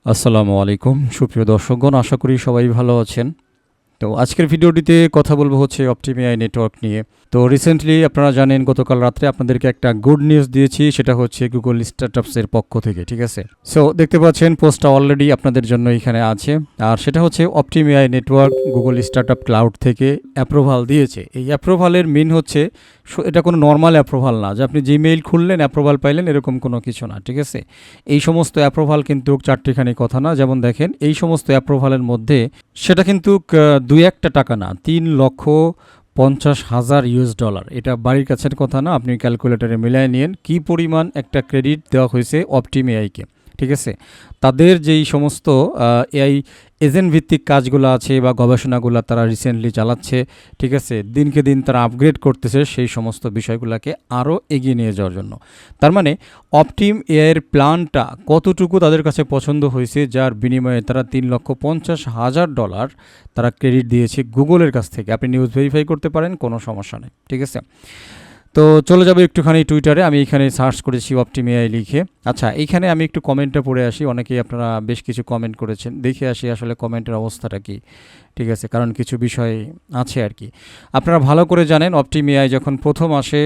আসসালামু আলাইকুম সুপ্রিয় দর্শকগণ, আশা করি সবাই ভালো আছেন। তো আজকের ভিডিওটিতে কথা বলবো হচ্ছে অপটিমিআই নেটওয়ার্ক নিয়ে। তো রিসেন্টলি আপনারা জানেন গতকাল রাত্রে আপনাদেরকে একটা গুড নিউজ দিয়েছি, সেটা হচ্ছে গুগল স্টার্টআপসের পক্ষ থেকে, ঠিক আছে। সো দেখতে পাচ্ছেন পোস্টটা অলরেডি আপনাদের জন্য এখানে আছে, আর সেটা হচ্ছে অপটিমিআই নেটওয়ার্ক গুগল স্টার্টআপ ক্লাউড থেকে অ্যাপ্রুভাল দিয়েছে। এই অ্যাপ্রুভালের মিন হচ্ছে এটা কোনো নর্মাল অ্যাপ্রুভাল না যে আপনি জিমেইল খুললেন অ্যাপ্রুভাল পাইলেন, এরকম কোনো কিছু না, ঠিক আছে। এই সমস্ত অ্যাপ্রুভাল কিন্তু চারটিখানি কথা না। যেমন দেখেন, এই সমস্ত অ্যাপ্রুভালের মধ্যে সেটা কিন্তু দুই একটা টাকা না, 3,50,000 ইউএস ডলার। এটা বাড়ির কাছের কথা না, আপনি ক্যালকুলেটরে মিলিয়ে নিন কি পরিমাণ একটা ক্রেডিট দেওয়া হয়েছে অপটিমিআইকে, ঠিক আছে। তাদের যেই সমস্ত এআই এজেন্ট ভিত্তিক কাজগুলো আছে বা গবেষণাগুলো তারা রিসেন্টলি চালাচ্ছে, ঠিক আছে, দিনকে দিন তারা আপগ্রেড করতেছে সেই সমস্ত বিষয়গুলোকে আরও এগিয়ে নিয়ে যাওয়ার জন্য। তার মানে অপটিম এআইয়ের প্ল্যানটা কতটুকু তাদের কাছে পছন্দ হয়েছে, যার বিনিময়ে তারা 3,50,000 ডলার তারা ক্রেডিট দিয়েছে গুগলের কাছ থেকে। আপনি নিউজ ভেরিফাই করতে পারেন, কোনো সমস্যা নেই, ঠিক আছে। তো চলে যাবো একটুখানি টুইটারে, আমি এখানে সার্চ করেছি অপটিমিআই লিখে। আচ্ছা, এইখানে আমি একটু কমেন্টটা পড়ে আসি, অনেকেই আপনারা বেশ কিছু কমেন্ট করেছেন, দেখে আসি আসলে কমেন্টের অবস্থাটা কি, ঠিক আছে, কারণ কিছু বিষয় আছে আর কি। আপনারা ভালো করে জানেন অপটিমিআই যখন প্রথম আসে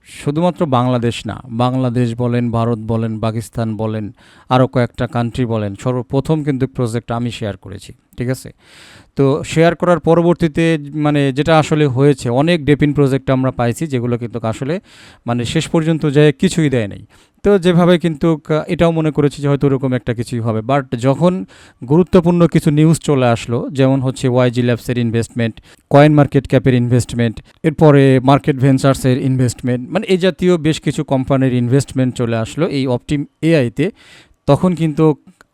শুধুমাত্র বাংলাদেশ না, বাংলাদেশ বলেন, ভারত বলেন, পাকিস্তান বলেন, আরও কয়েকটা কান্ট্রি বলেন, সর্বপ্রথম কিন্তু প্রজেক্ট আমি শেয়ার করেছি, ঠিক আছে। তো শেয়ার করার পরবর্তীতে মানে যেটা আসলে হয়েছে, অনেক ডেপিন প্রজেক্ট আমরা পাইছি যেগুলো কিন্তু আসলে মানে শেষ পর্যন্ত যায় কিছুই দেয় নাই। তো যেভাবে কিন্তু এটাও মনে করেছি যে হয়তো ওরকম একটা কিছুই হবে, বাট যখন গুরুত্বপূর্ণ কিছু নিউজ চলে আসলো, যেমন হচ্ছে ওয়াইজি ল্যাবসের ইনভেস্টমেন্ট, কয়েন মার্কেট ক্যাপের ইনভেস্টমেন্ট, এরপরে মার্কেট ভেঞ্চার্সের ইনভেস্টমেন্ট, মানে এই জাতীয় বেশ কিছু কোম্পানির ইনভেস্টমেন্ট চলে আসলো এই অপটিম এআইতে, তখন কিন্তু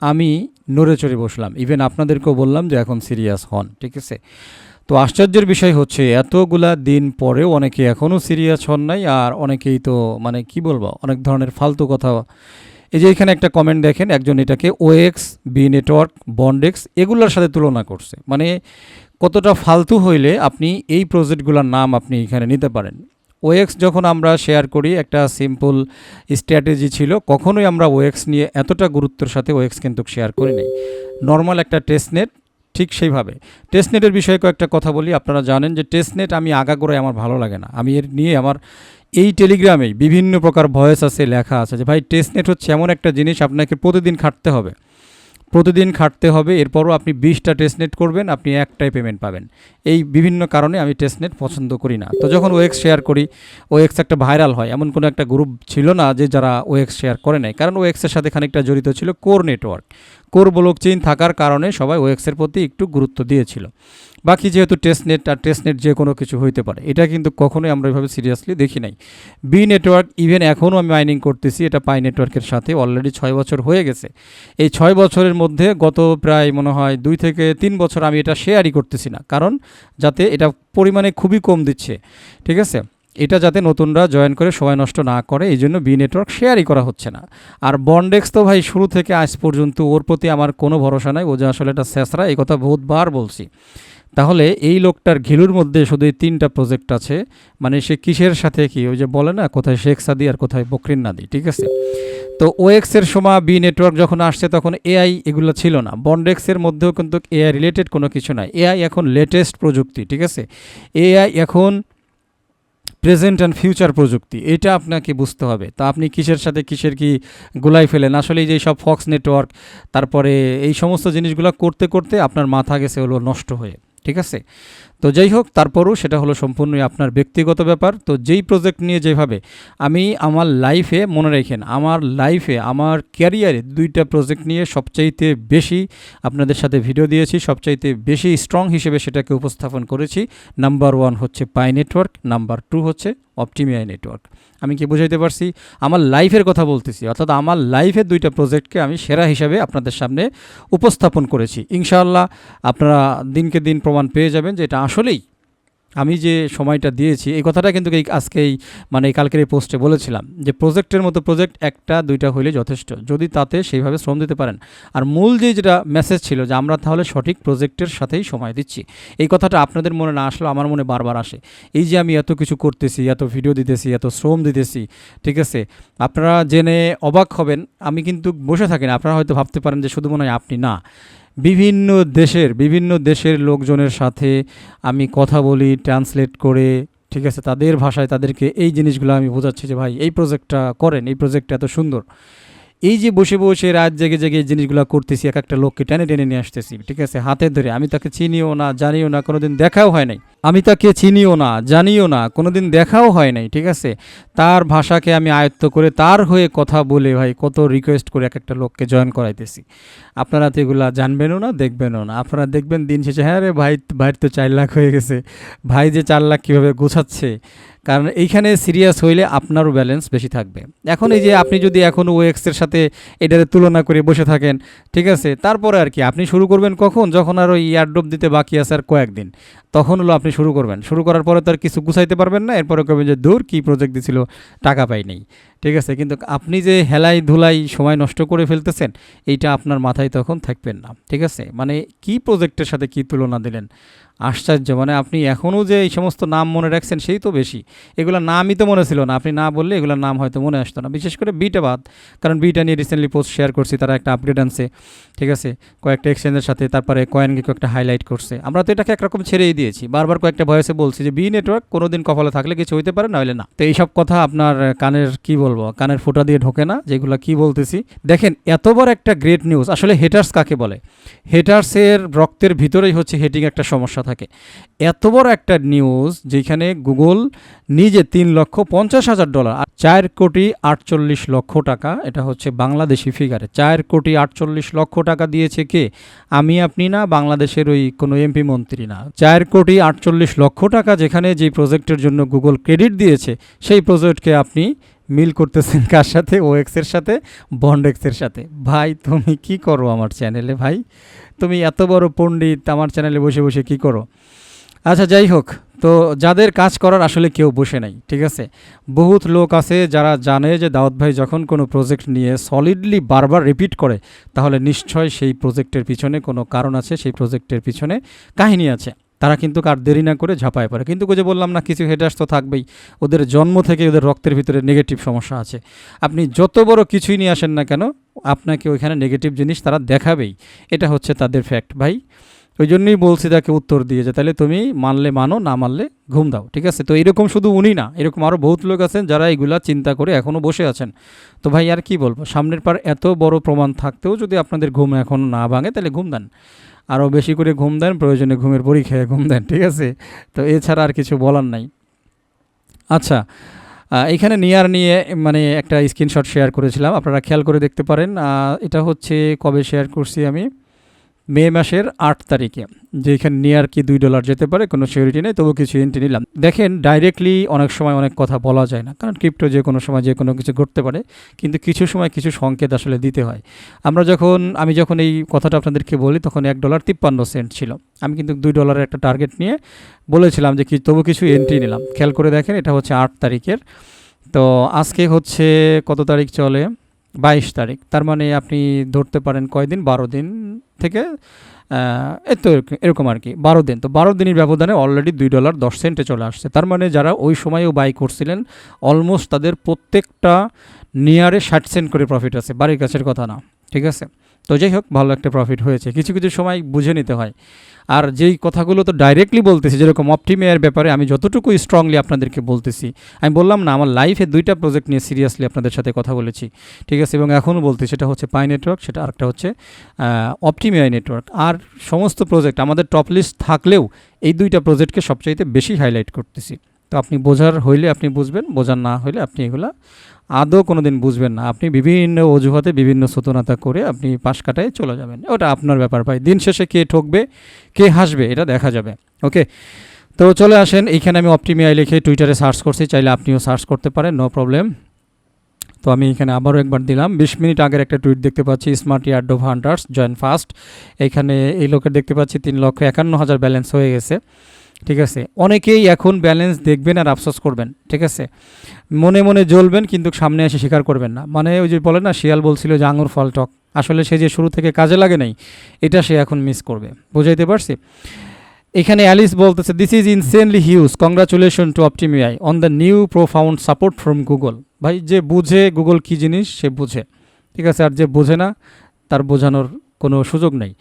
আমি নড়ে চড়ে বসলাম। ইভেন আপনাদেরকেও বললাম যে এখন সিরিয়াস হন, ঠিক আছে। তো আশ্চর্যের বিষয় হচ্ছে এতগুলা দিন পরেও অনেকে এখনও সিরিয়াস হন নাই, আর অনেকেই তো মানে কি বলবো, অনেক ধরনের ফালতু কথা। এই যে এখানে একটা কমেন্ট দেখেন, একজন এটাকে ওএক্স, বি নেটওয়ার্ক, বন্ডেক্স এগুলোর সাথে তুলনা করছে। মানে কতটা ফালতু হইলে আপনি এই প্রজেক্টগুলোর নাম আপনি এখানে নিতে পারেন। ওএক্স যখন আমরা শেয়ার করি, একটা সিম্পল স্ট্র্যাটেজি ছিল, কখনোই আমরা ওএক্স নিয়ে এতটা গুরুত্বের সাথে ওএক্স কিন্তু শেয়ার করি নাই। নর্মাল একটা টেস্টনেট, ঠিক সেইভাবে টেস্টনেটের বিষয়ে কয়েকটা কথা বলি। আপনারা জানেন যে টেস্টনেট আমি আগাগোড়ায় আমার ভালো লাগে না, আমি এর নিয়ে আমার এই টেলিগ্রামেই বিভিন্ন প্রকার ভয়েস আছে, লেখা আছে যে ভাই টেস্টনেট হচ্ছে এমন একটা জিনিস আপনাকে প্রতিদিন খাটতে হবে, প্রতিদিন খাটতে হবে, এরপরও আপনি 20টা টেস্টনেট করবেন, আপনি একটাই পেমেন্ট পাবেন। এই বিভিন্ন কারণে আমি টেস্টনেট পছন্দ করি না। তো যখন ওএক্স শেয়ার করি, ওএক্স একটা ভাইরাল হয়, এমন কোনো একটা গ্রুপ ছিল না যে যারা ওএক্স শেয়ার করে নাই, কারণ ওএক্সের সাথে খানিকটা জড়িত ছিল কোর নেটওয়ার্ক, কোর ব্লকচেইন থাকার কারণে সবাই ওএক্সের প্রতি একটু গুরুত্ব দিয়েছিল। বাকি যেহেতু টেস্টনেট, আর টেস্টনেট যে কোনো কিছু হইতে পারে, এটা কিন্তু কখনোই আমরা এভাবে সিরিয়াসলি দেখি নাই। বি নেটওয়ার্ক ইভেন এখনও আমি মাইনিং করতেছি, এটা পাই নেটওয়ার্কের সাথে অলরেডি 6 বছর হয়ে গেছে। এই 6 বছরের মধ্যে গত প্রায় মনে হয় 2 থেকে 3 বছর আমি এটা শেয়ারই করতেছি না, কারণ যাতে এটা পরিমাণে খুবই কম দিচ্ছে, ঠিক আছে। এটা যাতে নতুনরা জয়েন করে সময় নষ্ট না করে, এই জন্য বি নেটওয়ার্ক শেয়ারই করা হচ্ছে না। আর বন্ডেক্স তো ভাই শুরু থেকে আজ পর্যন্ত ওর প্রতি আমার কোনো ভরসা নাই, ও যে আসলে এটা শেষরা, এই কথা বহুতবার বলছি। তাহলে এই লোকটার ঘিলুর মধ্যে শুধু এই 3টা প্রজেক্ট আছে, মানে সে কিসের সাথে কি, ওই যে বলে না কোথায় শেখ সাদি আর কোথায় বকরিন নাদি, ঠিক আছে। তো ওএক্সের সময় বি নেটওয়ার্ক যখন আসছে তখন এআই এগুলো ছিল না, বন্ডেক্সের মধ্যেও কিন্তু এআই রিলেটেড কোনো কিছু নাই। এআই এখন লেটেস্ট প্রযুক্তি, ঠিক আছে। এআই এখন প্রেজেন্ট অ্যান্ড ফিউচার প্রযুক্তি, এটা আপনাকে বুঝতে হবে। তা আপনি কিসের সাথে কিসের কি গুলাই ফেলেন, আসলে এই যে সব ফক্স নেটওয়ার্ক, তারপরে এই সমস্ত জিনিসগুলো করতে করতে আপনার মাথা গেছে হলো নষ্ট হয়ে, ঠিক আছে। তো যাই হোক, তারপরও সেটা হলো সম্পূর্ণই আপনার ব্যক্তিগত ব্যাপার। তো যেই প্রজেক্ট নিয়ে যেভাবে আমি আমার লাইফে, মনে রাখেন আমার লাইফে, আমার ক্যারিয়ারে 2টা প্রজেক্ট নিয়ে সবচাইতে বেশি আপনাদের সাথে ভিডিও দিয়েছি, সবচাইতে বেশি স্ট্রং হিসেবে সেটাকে উপস্থাপন করেছি। নাম্বার 1 হচ্ছে পাই নেটওয়ার্ক, নাম্বার 2 হচ্ছে অপটিমিআই নেটওয়ার্ক। আমি কি বুঝাইতে পারছি? আমার লাইফের কথা বলতেছি, অর্থাৎ আমার লাইফের 2টা প্রজেক্টকে আমি সেরা হিসাবে আপনাদের সামনে উপস্থাপন করেছি। ইনশাআল্লাহ আপনারা দিনকে দিন প্রমাণ পেয়ে যাবেন যে এটা আসলেই আমি যে সময়টা দিয়েছি এই কথাটা কিন্তু আজকেই মানে কালকের এই পোস্টে বলেছিলাম যে প্রজেক্টের মতো প্রজেক্ট একটা দুইটা হইলে যথেষ্ট, যদি তাতে সেইভাবে শ্রম দিতে পারেন। আর মূল যেটা মেসেজ ছিল যে আমরা তাহলে সঠিক প্রজেক্টের সাথেই সময় দিচ্ছি, এই কথাটা আপনাদের মনে না আসলেও আমার মনে বারবার আসে। এই যে আমি এত কিছু করতেছি, এত ভিডিও দিতেছি, এত শ্রম দিতেছি, ঠিক আছে, আপনারা জেনে অবাক হবেন আমি কিন্তু বসে থাকি না। আপনারা হয়তো ভাবতে পারেন যে শুধু মনে হয় আপনি, না, বিভিন্ন দেশের লোকজনের সাথে আমি কথা বলি ট্রান্সলেট করে, ঠিক আছে, তাদের ভাষায় তাদেরকে এই জিনিসগুলো আমি বোঝাচ্ছি যে ভাই এই প্রজেক্টটা করেন, এই প্রজেক্টটা এত সুন্দর। এই যে বসে বসে রাত জেগে জেগে এই জিনিসগুলো করতেছি, এক একটা লোককে টেনে টেনে নিয়ে আসতেছি, ঠিক আছে, হাতে ধরে। আমি তাকে চিনিও না, জানিও না, কোনোদিন দেখাও হয় নাই। আমি তাকে চিনিও না, জানিও না, কোনোদিন দেখাও হয় নাই, ঠিক আছে। তার ভাষাকে আমি আয়ত্ত করে তার হয়ে কথা বলে ভাই কত রিকোয়েস্ট করে এক একটা লোককে জয়েন করাইতেছি। আপনারা তো এগুলা জানবেনও না, দেখবেনও না। আপনারা দেখবেন দিন শেষে, হ্যাঁ রে ভাই, ভাইয়ের তো 4 লাখ হয়ে গেছে, ভাই যে 4 লাখ কীভাবে গোছাচ্ছে। কারণ এইখানে সিরিয়াস হইলে আপনারও ব্যালেন্স বেশি থাকবে। এখন এই যে আপনি যদি এখন ওএক্সের সাথে এটারে তুলনা করে বসে থাকেন, ঠিক আছে, তারপরে আর কি আপনি শুরু করবেন কখন, যখন আর ওই এয়ারড্রপ দিতে বাকি আছে আর কয়েকদিন, তখন হলো আপনি শুরু করবেন। শুরু করার পরে তো আর কিছু গুছাইতে পারবেন না, এরপরে করবেন যে দূর কী প্রজেক্ট দিছিল, টাকা পাই নেই, ঠিক আছে। কিন্তু আপনি যে হেলাই ধুলাই সময় নষ্ট করে ফেলতেছেন, এইটা আপনার মাথায় তখন থাকবেন না, ঠিক আছে। মানে কি প্রজেক্টের সাথে কি তুলনা দিলেন, আশ্চর্য। মানে আপনি এখনও যে এই সমস্ত নাম মনে রাখছেন সেই তো বেশি, এগুলোর নামই তো মনে ছিল না। আপনি না বললে এগুলোর নাম হয়তো মনে আসতো না, বিশেষ করে বিটা বাদ। কারণ বিটা নিয়ে রিসেন্টলি পোস্ট শেয়ার করছি, তারা একটা আপডেট আনছে, ঠিক আছে, কয়েকটা এক্সচেঞ্জের সাথে, তারপরে কয়েনকে কয়েকটা হাইলাইট করছে। আমরা তো এটাকে একরকম ছেড়েই দিয়েছি, বারবার কয়েকটা ভয়েসে বলছি যে বি নেটওয়ার্ক কোনো দিন কপালে থাকলে কিছু হইতে পারে, নইলে না। তো এইসব কথা আপনার কানের কি বলবো, কানের ফোঁটা দিয়ে ঢোকে না যেগুলো কি বলতেছি। দেখেন এত বড় একটা গ্রেট নিউজ, আসলে হেটার্স কাকে বলে? হেটার্সের রক্তের ভিতরেই হচ্ছে হেটিং একটা সমস্যা থাকে। এত বড় একটা নিউজ যেখানে গুগল নিজে $3,50,000 আর 4,48,00,000 টাকা, এটা হচ্ছে বাংলাদেশি ফিগারে, 4,48,00,000 দিয়েছে কে? আমি আপনি না, বাংলাদেশের ওই কোনো এমপি মন্ত্রী না। 4,48,00,000 যেখানে যে প্রজেক্টের জন্য গুগল ক্রেডিট দিয়েছে, সেই প্রজেক্টকে আপনি মিল করতেছেন কার সাথে? ওএক্সের সাথে, বন্ডেক্সের সাথে। ভাই তুমি কি করো আমার চ্যানেলে? ভাই তুমি এত বড় পণ্ডিত, আমার চ্যানেলে বসে বসে কি করো? আচ্ছা যাই হোক, তো যাদের কাজ করার আসলে কেউ বসে নাই, ঠিক আছে। বহুত লোক আছে যারা জানে যে দাউদ ভাই যখন কোনো প্রজেক্ট নিয়ে সলিডলি বারবার রিপিট করে, তাহলে নিশ্চয় সেই প্রজেক্টের পিছনে কোনো কারণ আছে, সেই প্রজেক্টের পিছনে কাহিনী আছে। তারা কিন্তু আর দেরি না করে ঝাঁপায় পড়ে। কিন্তু ওই যে বললাম না, কিছু হেটার্স তো থাকবেই, ওদের জন্ম থেকে ওদের রক্তের ভিতরে নেগেটিভ সমস্যা আছে। আপনি যত বড় কিছুই নিয়ে আসেন না কেন, আপনাকে ওইখানে নেগেটিভ জিনিস তারা দেখাবেই, এটা হচ্ছে তাদের ফ্যাক্ট ভাই। ওই জন্যই বলছি তাকে উত্তর দিয়ে যে তাহলে তুমি মানলে মানো, না মানলে ঘুম দাও, ঠিক আছে। তো এরকম শুধু উনি না, এরকম আরও বহুত লোক আছেন যারা এগুলা চিন্তা করে এখনও বসে আছেন। তো ভাই আর কি বলবো, সামনের পার এত বড় প্রমাণ থাকতেও যদি আপনাদের ঘুম এখন না ভাঙে, তাহলে ঘুম দেন, আরও বেশি করে ঘুম দেন, প্রয়োজনে ঘুমের বড়ি খেয়ে ঘুম দেন, ঠিক আছে। তো এছাড়া আর কিছু বলার নাই। আচ্ছা, এখানে নিয়ার নিয়ে মানে একটা স্ক্রিনশট শেয়ার করেছিলাম, আপনারা খেয়াল করে দেখতে পারেন। এটা হচ্ছে কবে শেয়ার করছি আমি, মে মাসের 8 তারিখে, যেখানে নিয়ার কি $2 যেতে পারে, কোনো সিউরিটি নেই, তবু কিছু এন্ট্রি নিলাম। দেখেন ডাইরেক্টলি অনেক সময় অনেক কথা বলা যায় না, কারণ ক্রিপ্টো যে কোনো সময় যে কোনো কিছু ঘটতে পারে, কিন্তু কিছু সময় কিছু সংকেত আসলে দিতে হয়। আমি যখন এই কথাটা আপনাদেরকে বলি, তখন $1.53 ছিল। আমি কিন্তু $2 একটা টার্গেট নিয়ে বলেছিলাম যে তবু কিছু এন্ট্রি নিলাম। খেয়াল করে দেখেন, এটা হচ্ছে 8 তারিখের। তো আজকে হচ্ছে কত তারিখ চলে? 22 তারিখ। তার মানে আপনি ধরতে পারেন কয়দিন, 12 দিন থেকে তো এরকম আর কি, 12 দিন। তো 12 দিনের ব্যবধানে অলরেডি $2.10 চলে আসছে। তার মানে যারা ওই সময়ও বাই করছিলেন, অলমোস্ট তাদের প্রত্যেকটা নিয়ারে 60 সেন্ট করে প্রফিট আছে, বাড়ির কাছের কথা না, ঠিক আছে। তো যাই হোক, ভালো একটা প্রফিট হয়েছে। কিছু কিছু সময় বুঝে নিতে হয়। আর যেই কথাগুলো তো ডাইরেক্টলি বলতেছি, যেরকম অপটিমেয়ার ব্যাপারে আমি যতটুকু স্ট্রংলি আপনাদেরকে বলতেছি, আমি বললাম না আমার লাইফে 2টা প্রজেক্ট নিয়ে সিরিয়াসলি আপনাদের সাথে কথা বলেছি, ঠিক আছে, এবং এখনও বলতেছি। সেটা হচ্ছে পাই নেটওয়ার্ক, সেটা আরেকটা হচ্ছে অপটিমেয়ার নেটওয়ার্ক। আর সমস্ত প্রজেক্ট আমাদের টপ লিস্ট থাকলেও এই 2টা প্রজেক্টকে সবচাইতে বেশি হাইলাইট করতেছি। তো আপনি বোঝার হইলে আপনি বুঝবেন, বোঝার না হইলে আপনি এগুলা আদৌ কোনো দিন বুঝবেন না। আপনি বিভিন্ন অজুহাতে বিভিন্ন সতনাতা করে আপনি পাশ কাটায় চলে যাবেন, ওটা আপনার ব্যাপার ভাই। দিন শেষে কে ঠকবে কে হাসবে এটা দেখা যাবে। ওকে, তো চলে আসেন। এইখানে আমি অপটিমিআই লিখে টুইটারে সার্চ করছি, চাইলে আপনিও সার্চ করতে পারেন, নো প্রবলেম। তো আমি এখানে আবারও একবার দিলাম। 20 মিনিট আগের একটা টুইট দেখতে পাচ্ছি, smart airdrop hunters join fast. এখানে এই লোকের দেখতে পাচ্ছি 3,51,000 ব্যালেন্স হয়ে গেছে। ঠিক আছে, অনেকেই এখন ব্যালেন্স দেখবেন আর আফসোস করবেন, ঠিক আছে, মনে মনে জ্বলবেন কিন্তু সামনে এসে স্বীকার করবেন না। মানে ওই যে বলে না, শিয়াল বলছিল যে আঙুর ফল টক, আসলে সে যে শুরু থেকে কাজে লাগে নাই, এটা সে এখন মিস করবে। বুঝাইতে পারছি? এখানে অ্যালিস বলতেছে, this is insanely huge, congratulation to OptimAI on the new profound support from Google. ভাই যে বুঝে গুগল কী জিনিস সে বুঝে, ঠিক আছে, আর যে বোঝে না তার বোঝানোর কোনো সুযোগ নেই।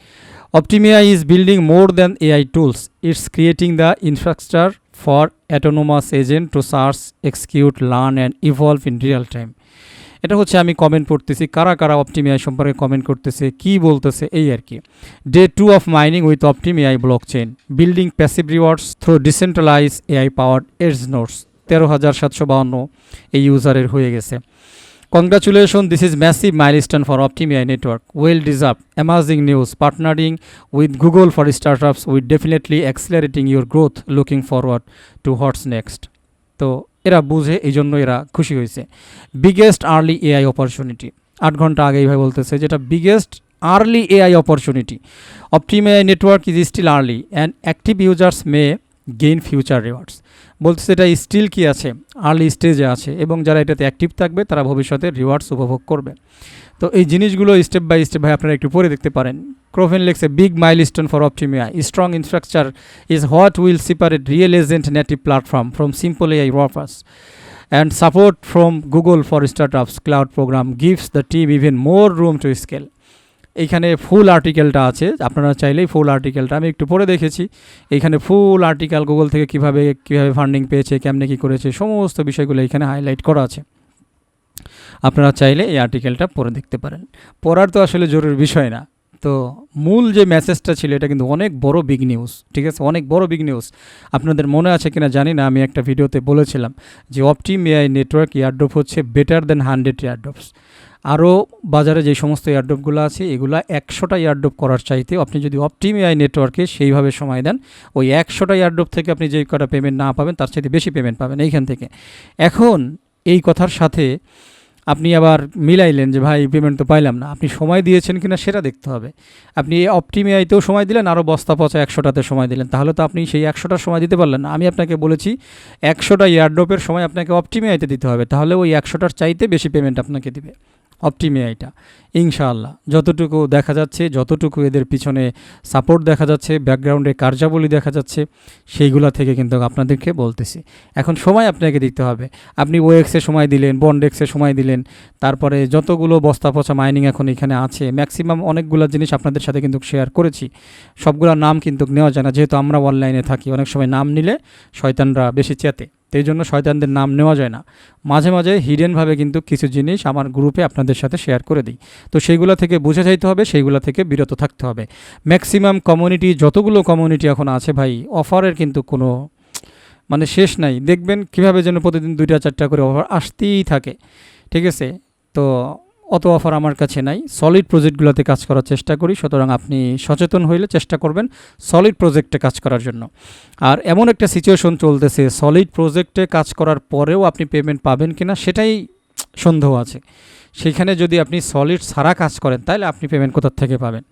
OptimAI is building more than AI tools, it's creating the infrastructure for autonomous agent to search, execute, learn and evolve in real time. এটা হচ্ছে আমি কমেন্ট পড়তেছি, কারা কারা অপটিমিআই সম্পর্কে কমেন্ট করতেছে, কি বলতেছে, এই আর কি। Day 2 of mining with OptimAI block chain, building passive rewards through decentralise AI powered edge notes. 13,752 এই ইউজারের হয়ে গেছে। Congratulations, this is massive milestone for Optimii network. Well deserved. Amazing news. Partnering with Google for startups will definitely accelerating your growth. Looking forward to what's next. তো এরা বুঝে, এই জন্য এরা খুশি হয়েছে। বিগেস্ট আর্লি এআই অপরচুনিটি, 8 ঘন্টা আগে এইভাবে বলতেছে, যেটা biggest early AI opportunity. Optimii network is still early and active users may gain future rewards. বলতেছে এটা স্টিল কি আছে, আর্লি স্টেজে আছে, এবং যারা এটাতে অ্যাক্টিভ থাকবে তারা ভবিষ্যতে রিওয়ার্ডস উপভোগ করবে। তো এই জিনিসগুলো স্টেপ বাই স্টেপ ভাই আপনারা একটু পরে দেখতে পারেন। ক্রোভেন লেখছে, big milestone for OptimAI, strong infrastructure is what will separate real agent native platform from simple AI workers, and support from Google for startups cloud program gives the team even more room to scale. এইখানে full আর্টিকেলটা আছে, আপনারা চাইলেই ফুল আর্টিকেলটা আমি একটু পড়ে দেখেছি। এইখানে ফুল article Google থেকে কীভাবে ফান্ডিং পেয়েছে, কেমনে কী করেছে, সমস্ত বিষয়গুলো এখানে হাইলাইট করা আছে। আপনারা চাইলে এই আর্টিকেলটা পড়ে দেখতে পারেন। পড়ার তো আসলে জরুরি বিষয় না, তো মূল যে মেসেজটা ছিল এটা কিন্তু অনেক বড় বিগ নিউজ, ঠিক আছে, অনেক বড় বিগ নিউজ। আপনাদের মনে আছে কিনা জানি না, আমি একটা ভিডিওতে বলেছিলাম যে অপটিমিআই নেটওয়ার্ক এয়ারড্রপ হচ্ছে বেটার দেন 100 এয়ারড্রপস। আরও বাজারে যে সমস্ত এয়ারড্রপগুলো আছে এগুলো 100টা এয়ারড্রপ করার চাইতে আপনি যদি অপটিমিআই নেটওয়ার্কে সেইভাবে সময় দেন, ওই 100টা এয়ারড্রপ থেকে আপনি যেই কটা পেমেন্ট না পাবেন তার চাইতে বেশি পেমেন্ট পাবেন এইখান থেকে। এখন এই কথার সাথে আপনি আবার মিলাইলেন যে ভাই পেমেন্ট তো পাইলাম না, আপনি সময় দিয়েছেন কিনা সেটা দেখতে হবে। আপনি অপটিমিআইতেও সময় দিলেন, আরও বস্তা পচা 100টাতে সময় দিলেন, তাহলে তো আপনি সেই 100টার সময় দিতে পারলেন না। আমি আপনাকে বলেছি 100টা এয়ারড্রপের সময় আপনাকে অপটিমিআইতে দিতে হবে, তাহলে ওই 100টার চাইতে বেশি পেমেন্ট আপনাকে দিবে অপটিমিআইটা, ইনশাআল্লাহ। যতটুকু দেখা যাচ্ছে, যতটুকু এদের পিছনে সাপোর্ট দেখা যাচ্ছে, ব্যাকগ্রাউন্ডে কার্যাবলী দেখা যাচ্ছে, সেইগুলা থেকে কিন্তু আপনাদেরকে বলতেছি। এখন সময় আপনাকে দিতে হবে। আপনি ওএক্সে সময় দিলেন, বন্ডেক্সে সময় দিলেন, তারপরে যতগুলো বস্তা পচা মাইনিং এখন এখানে আছে, ম্যাক্সিমাম অনেকগুলো জিনিস আপনাদের সাথে কিন্তু শেয়ার করেছি। সবগুলোর নাম কিন্তু নেওয়া যায় না, যেহেতু আমরা অনলাইনে থাকি, অনেক সময় নাম নিলে শয়তানরা বেশি চেতে, এই জন্য শয়তানদের নাম নেওয়া যায় না। মাঝে মাঝে হিডেনভাবে কিন্তু কিছু জিনিস আমার গ্রুপে আপনাদের সাথে শেয়ার করে দিই, তো সেইগুলো থেকে বুঝে যাইতে হবে, সেইগুলো থেকে বিরত থাকতে হবে। ম্যাক্সিমাম কমিউনিটি, যতগুলো কমিউনিটি এখন আছে ভাই, অফারের কিন্তু কোনো মানে শেষ নাই। দেখবেন কীভাবে যেন প্রতিদিন 2টা-4টা করে অফার আসতেই থাকে, ঠিক আছে। তো অত অফার আমার কাছে নাই, সলিড প্রজেক্টগুলোতে কাজ করার চেষ্টা করি, সুতরাং আপনি সচেতন হইলে চেষ্টা করবেন সলিড প্রজেক্টে কাজ করার জন্য। আর এমন একটা সিচুয়েশন চলতেছে, সলিড প্রজেক্টে কাজ করার পরেও আপনি পেমেন্ট পাবেন কিনা সেটাই সন্দেহ আছে। সেখানে যদি আপনি সলিড ছাড়া কাজ করেন তাহলে আপনি পেমেন্ট কোথা থেকে পাবেন,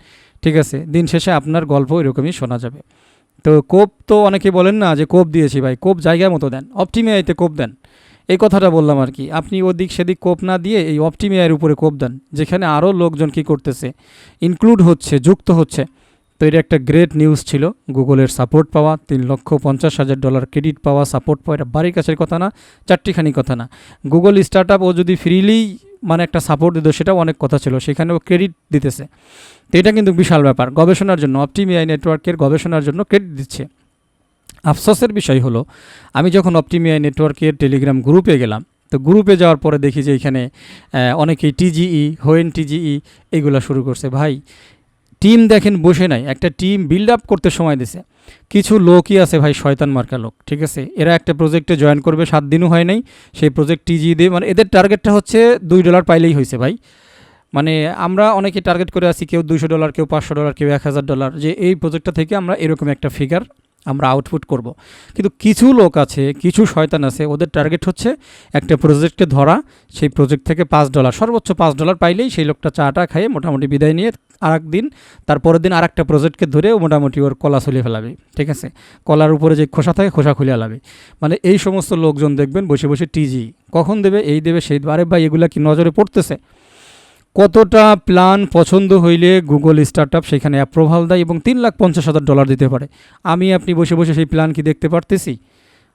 ঠিক আছে। দিন শেষে আপনার গল্প এরকমই শোনা যাবে। তো কোপ তো অনেকে বলেন না যে কোপ দিয়েছি, ভাই কোপ জায়গায় মতো দেন, অপটিমিআইতে কোপ দেন, এই কথাটা বললাম আর কি। আপনি ওদিক সেদিক কোপ না দিয়ে এই অপটিমিআইয়ের উপরে কোপ দেন, যেখানে আরও লোকজন কি করতেছে, ইনক্লুড হচ্ছে, যুক্ত হচ্ছে। তো এটা একটা গ্রেট নিউজ ছিল, গুগলের সাপোর্ট পাওয়া, $3,50,000 ক্রেডিট পাওয়া, সাপোর্ট পাওয়া, এটা বাড়ির কাছের কথা না, চারটিখানি কথা না। গুগল স্টার্টআপ ও যদি ফ্রিলি মানে একটা সাপোর্ট দিত সেটাও অনেক কথা ছিল, সেখানেও ক্রেডিট দিতেছে। তো এটা কিন্তু বিশাল ব্যাপার, গবেষণার জন্য অপটিমিআই নেটওয়ার্কের গবেষণার জন্য ক্রেডিট দিচ্ছে। আফসোসের বিষয় হলো, আমি যখন অপটিমিআই নেটওয়ার্কের টেলিগ্রাম গ্রুপে গেলাম, তো গ্রুপে যাওয়ার পরে দেখি যে এখানে অনেকেই টিজিই, হোয়েন টিজিই এগুলো শুরু করছে। ভাই টিম দেখেন বসে নাই, একটা টিম বিল্ড আপ করতে সময় দিছে। কিছু লোকই আছে ভাই শয়তান মার্কা লোক, ঠিক আছে, এরা একটা প্রজেক্টে জয়েন করবে, 7 দিনও হয় নাই, সেই প্রজেক্ট টিজি দিয়ে, মানে এদের টার্গেটটা হচ্ছে $2 পাইলেই হয়েছে ভাই। মানে আমরা অনেকে টার্গেট করে আছি, কেউ $200, কেউ $500, কেউ $1000, যে এই প্রজেক্টটা থেকে আমরা এরকম একটা ফিগার আমরা আউটপুট করব। কিন্তু কিছু লোক আছে, কিছু শয়তান আছে, ওদের টার্গেট হচ্ছে একটা প্রজেক্টকে ধরা, সেই প্রজেক্ট থেকে $5 সর্বোচ্চ $5 পাইলেই সেই লোকটা চাটা খাইয়ে মোটামুটি বিদায় নিয়ে আরেক দিন তারপরের দিন আরেকটা প্রজেক্টকে ধরে মোটামুটি ওর কলা ছুলে ফেলাবে, ঠিক আছে, কলার উপরে যে খোসা থাকে খোসা খুলে ফেলাবে। মানে এই সমস্ত লোকজন দেখবেন বসে বসে টিজি কখন দেবে, এই দেবে সেই দেবে। আরে ভাই, এগুলা কি নজরে পড়তেছে? কতটা প্ল্যান পছন্দ হইলে গুগল স্টার্টআপ সেখানে অ্যাপ্রুভাল দেয় এবং $3,50,000 দিতে পারে। আপনি বসে বসে সেই প্ল্যান কি দেখতে পারতেছি?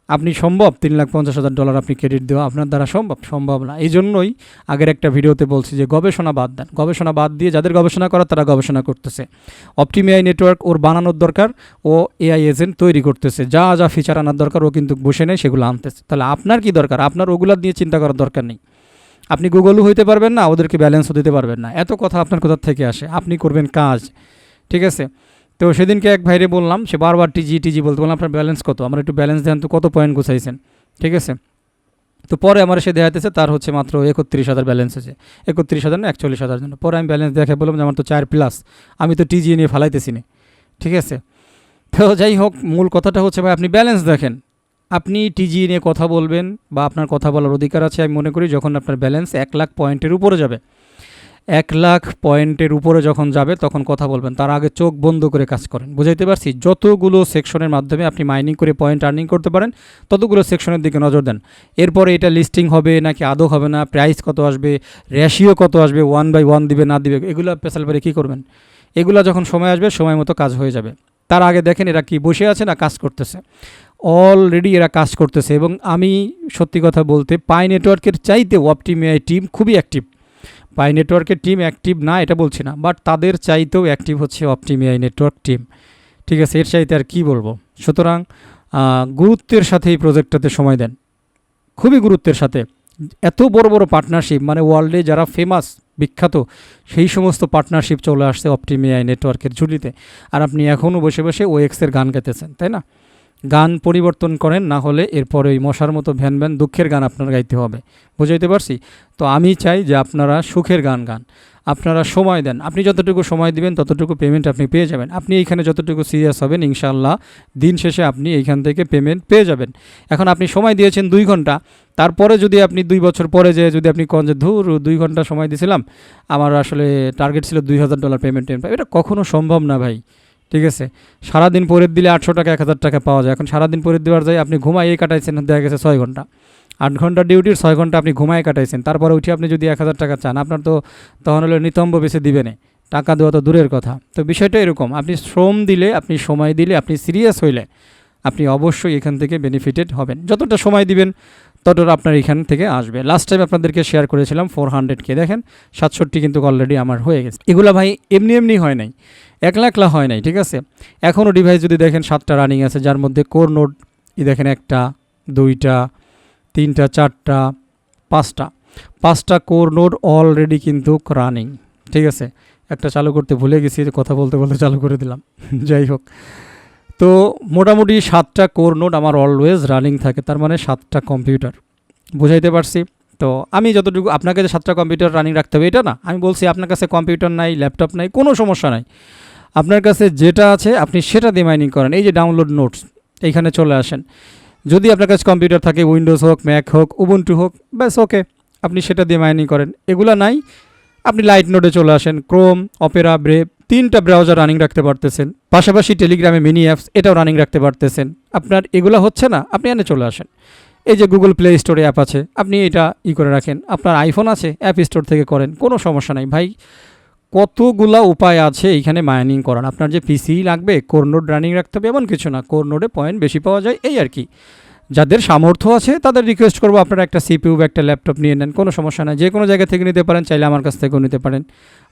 আপনি সম্ভব $3,50,000 আপনি ক্রেডিট দেওয়া আপনার দ্বারা সম্ভব না। এই জন্যই আগের একটা ভিডিওতে বলছি যে গবেষণা বাদ দেন, গবেষণা বাদ দিয়ে যাদের গবেষণা করার তারা গবেষণা করতেছে। অপটিম এআই নেটওয়ার্ক ওর বানানোর দরকার, ও এআই এজেন্ট তৈরি করতেছে, যা যা ফিচার আনার দরকার ও কিন্তু বসে নেই সেগুলো আনতেছে। তাহলে আপনার কি দরকার? আপনার ওগুলো নিয়ে চিন্তা করার দরকার নেই। আপনি গুগলও হইতে পারবেন না, ওদেরকে ব্যালেন্সও দিতে পারবেন না। এত কথা আপনার কোথা থেকে আসে? আপনি করবেন কাজ, ঠিক আছে। তো সেদিনকে এক ভাইরে বললাম, সে বারবার টিজি বলতে বললাম আপনার ব্যালেন্স কত, আমার একটু ব্যালেন্স দেন তো, কত পয়েন্ট গুছাইছেন, ঠিক আছে। তো পরে আমার সে দেখাতেছে তার হচ্ছে মাত্র 31,000 ব্যালেন্স আছে, 31,000 না 41,000 জন্য। পরে আমি ব্যালেন্স দেখে বললাম যে আমার তো 4+, আমি তো টিজি নিয়ে ফালাইতেছি না, ঠিক আছে। তো যাই হোক, মূল কথাটা হচ্ছে ভাই আপনি ব্যালেন্স দেখেন। আপনি টিজি নিয়ে কথা বলবেন বা আপনার কথা বলার অধিকার আছে আমি মনে করি যখন আপনার ব্যালেন্স 1,00,000 পয়েন্টের উপরে যাবে। 1,00,000 পয়েন্টের উপরে যখন যাবে তখন কথা বলবেন, তার আগে চোখ বন্ধ করে কাজ করেন। বুঝাইতে পারছি? যতগুলো সেকশনের মাধ্যমে আপনি মাইনিং করে পয়েন্ট আর্নিং করতে পারেন ততগুলো সেকশনের দিকে নজর দেন। এরপরে এটা লিস্টিং হবে নাকি আদৌ হবে না, প্রাইস কত আসবে, রেশিও কত আসবে, 1/1 দিবে না দিবে, এগুলো পেশাল করে কী করবেন? এগুলো যখন সময় আসবে সময় মতো কাজ হয়ে যাবে। তার আগে দেখেন এরা কি বসে আছে না কাজ করতেছে। অলরেডি এরা কাজ করতেছে এবং আমি সত্যি কথা বলতে পাই নেটওয়ার্কের চাইতে অপটিম এআই টিম খুবই অ্যাক্টিভ। পাই নেটওয়ার্কের টিম অ্যাক্টিভ না এটা বলছি না, বাট তাদের চাইতেও অ্যাক্টিভ হচ্ছে অপটিম এআই নেটওয়ার্ক টিম, ঠিক আছে। এর চাইতে আর কি বলবো। সুতরাং গুরুত্বের সাথে এই প্রজেক্টটাতে সময় দেন, খুবই গুরুত্বের সাথে। এত বড় বড় পার্টনারশিপ, মানে ওয়ার্ল্ডে যারা ফেমাস বিখ্যাত সেই সমস্ত পার্টনারশিপ চলে আসছে অপটিম এআই নেটওয়ার্কের ঝুলিতে। আর আপনি এখনও বসে বসে ওএক্সের গান গাইতেছেন, তাই না? গান পরিবর্তন করেন, না হলে এরপরে ওই মশার মতো ভ্যান দুঃখের গান আপনার গাইতে হবে। বুঝাইতে পারছি? তো আমি চাই যে আপনারা সুখের গান গান, আপনারা সময় দেন। আপনি যতটুকু সময় দিবেন ততটুকু পেমেন্ট আপনি পেয়ে যাবেন। আপনি এইখানে যতটুকু সিরিয়াস হবেন ইনশাআল্লাহ দিন শেষে আপনি এইখান থেকে পেমেন্ট পেয়ে যাবেন। এখন আপনি সময় দিয়েছেন 2 ঘন্টা, তারপরে যদি আপনি 2 বছর পরে যে যদি আপনি কন যে ধুর 2 ঘন্টা সময় দিয়েছিলাম, আমার আসলে টার্গেট ছিল $2,000 পেমেন্ট, এটা কখনো সম্ভব না ভাই, ঠিক আছে। সারাদিন পরে দিলে 800 টাকা 1,000 টাকা পাওয়া যায়। এখন সারাদিন পরে দেওয়ার যায় আপনি ঘুমাইয়ে কাটাইছেন, দেখা গেছে 6 ঘন্টা, 8 ঘন্টা ডিউটির 6 ঘন্টা আপনি ঘুমায় কাটাইছেন, তারপরে উঠে আপনি যদি 1,000 টাকা চান আপনার তো তখন হলো নিতম্ব বেছে দিবে না, টাকা দেওয়া তো দূরের কথা। তো বিষয়টা এরকম, আপনি শ্রম দিলে, আপনি সময় দিলে, আপনি সিরিয়াস হইলে আপনি অবশ্যই এখান থেকে বেনিফিটেড হবেন। যতটা সময় দিবেন ততটা আপনার এখান থেকে আসবে। লাস্ট টাইম আপনাদেরকে শেয়ার করেছিলাম 400K, দেখেন 67 কিন্তু অলরেডি আমার হয়ে গেছে। এগুলো ভাই এমনি হয় নাই, 1,00,000 হয় নাই, ঠিক আছে। এখনও ডিভাইস যদি দেখেন 7টা রানিং আছে, যার মধ্যে কোর নোড দেখেন 1টা 2টা 3টা 4টা 5টা কোর নোড অলরেডি কিন্তু রানিং, ঠিক আছে। একটা চালু করতে ভুলে গেছি, কথা বলতে বলতে চালু করে দিলাম। যাই হোক, তো মোটামুটি 7টা কোর নোড আমার অলওয়েজ রানিং থাকে, তার মানে 7টা কম্পিউটার। বুঝাইতে পারছি? তো আমি যতটুকু আপনাকে যে 7টা কম্পিউটার রানিং রাখতে হবে এটা না, আমি বলছি আপনার কাছে কম্পিউটার নাই, ল্যাপটপ নাই, কোনো সমস্যা নাই, আপনার কাছে যেটা আছে আপনি সেটা দিয়ে মাইনিং করেন। এই যে ডাউনলোড নোটস, এইখানে চলে আসেন। যদি আপনার কাছে কম্পিউটার থাকে, উইন্ডোজ হোক, ম্যাক হোক, উবুন্টু হোক, ব্যাস ওকে, আপনি সেটা দিয়ে মাইনিং করেন। এগুলো নাই, আপনি লাইট নোডে চলে আসেন, ক্রোম, অপেরা, ব্রেভ, 3টা ব্রাউজার রানিং রাখতে পারতেছেন, পাশাপাশি টেলিগ্রামে মিনি অ্যাপস এটাও রানিং রাখতে পারতেছেন। আপনার এগুলো হচ্ছে না, আপনি এনে চলে আসেন। এই যে গুগল প্লে স্টোরে অ্যাপ আছে, আপনি এটা করে রাখেন। আপনার আইফোন আছে, অ্যাপ স্টোর থেকে করেন, কোনো সমস্যা নাই ভাই। কতগুলা উপায় আছে এইখানে মাইনিং করান। আপনার যে পিসি লাগবে, কোর নোড রানিং রাখতে হবে এমন কিছু না, কোর নোডে পয়েন্ট বেশি পাওয়া যায়, এই আর কি। যাদের সামর্থ্য আছে তাদের রিকোয়েস্ট করবো আপনারা একটা সিপিইউ বা একটা ল্যাপটপ নিয়ে নেন, কোনো সমস্যা নাই, যে কোনো জায়গা থেকে নিতে পারেন, চাইলে আমার কাছ থেকেও নিতে পারেন।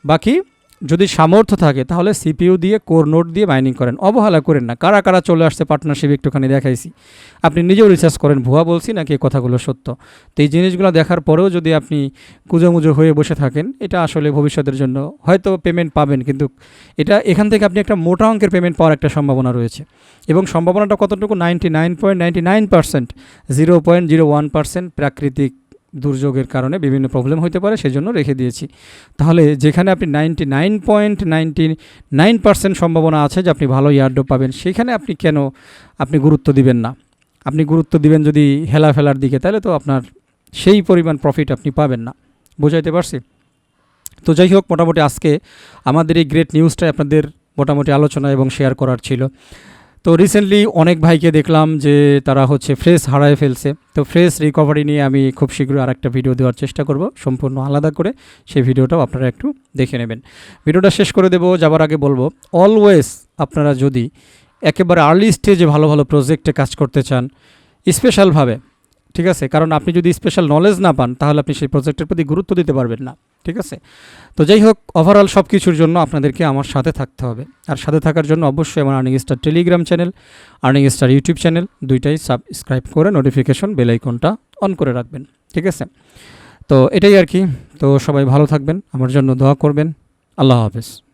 বাকি যদি সামর্থ্য থাকে তাহলে সিপিইউ দিয়ে কোর নোড দিয়ে মাইনিং করেন, অবহেলা করেন না। কারা কারা চলে আসছে পার্টনারশিপ একটুখানি দেখাইছি, আপনি নিজেও রিসার্চ করেন ভুয়া বলছি নাকি এই কথাগুলো সত্য। তো এই জিনিসগুলো দেখার পরেও যদি আপনি কুজোমুজো হয়ে বসে থাকেন, এটা আসলে ভবিষ্যতের জন্য হয়তো পেমেন্ট পাবেন, কিন্তু এটা এখান থেকে আপনি একটা মোটা অঙ্কের পেমেন্ট পাওয়ার একটা সম্ভাবনা রয়েছে। এবং সম্ভাবনাটা কতটুকু? 99.99%, 0.01% প্রাকৃতিক দুর্যোগের কারণে বিভিন্ন প্রবলেম হতে পারে, সেজন্য রেখে দিয়েছি। তাহলে যেখানে আপনি 99.99% সম্ভাবনা আছে যে আপনি ভালো ইয়ারড্রপ পাবেন, সেখানে আপনি গুরুত্ব দিবেন না। আপনি গুরুত্ব দিবেন যদি হেলা ফেলার দিকে, তাহলে তো আপনার সেই পরিমাণ প্রফিট আপনি পাবেন না। বোঝাইতে পারছি? তো যাই হোক, মোটামুটি আজকে আমাদের এই গ্রেট নিউজটাই আপনাদের মোটামুটি আলোচনা এবং শেয়ার করার ছিল। তো রিসেন্টলি অনেক ভাইকে দেখলাম যে তারা ফ্রেশ হারায় ফেলছে। তো ফ্রেশ রিকভারি নিয়ে আমি খুব শীঘ্রই আরেকটা ভিডিও দেওয়ার চেষ্টা করব, সম্পূর্ণ আলাদা করে। সেই ভিডিওটাও আপনারা একটু দেখে নেবেন। ভিডিওটা শেষ করে দেবো, যাবার আগে বলবো, অলওয়েজ আপনারা যদি একেবারে আর্লি স্টেজে ভালো ভালো প্রজেক্টে কাজ করতে চান, স্পেশালভাবে, ঠিক আছে, কারণ আপনি যদি স্পেশাল নলেজ না পান তাহলে আপনি সেই প্রজেক্টের প্রতি গুরুত্ব দিতে পারবেন না, ঠিক আছে। তো যাই হোক, ওভারঅল সব কিছুর জন্য আপনাদেরকে আমার সাথে থাকতে হবে। আর সাথে থাকার জন্য অবশ্যই আমার earning star Telegram channel, earning star YouTube channel দুইটাই সাবস্ক্রাইব করে নোটিফিকেশন বেল আইকনটা অন করে রাখবেন, ঠিক আছে। তো এটাই আর কি। তো সবাই ভালো থাকবেন, আমার জন্য দোয়া করবেন। আল্লাহ হাফেজ।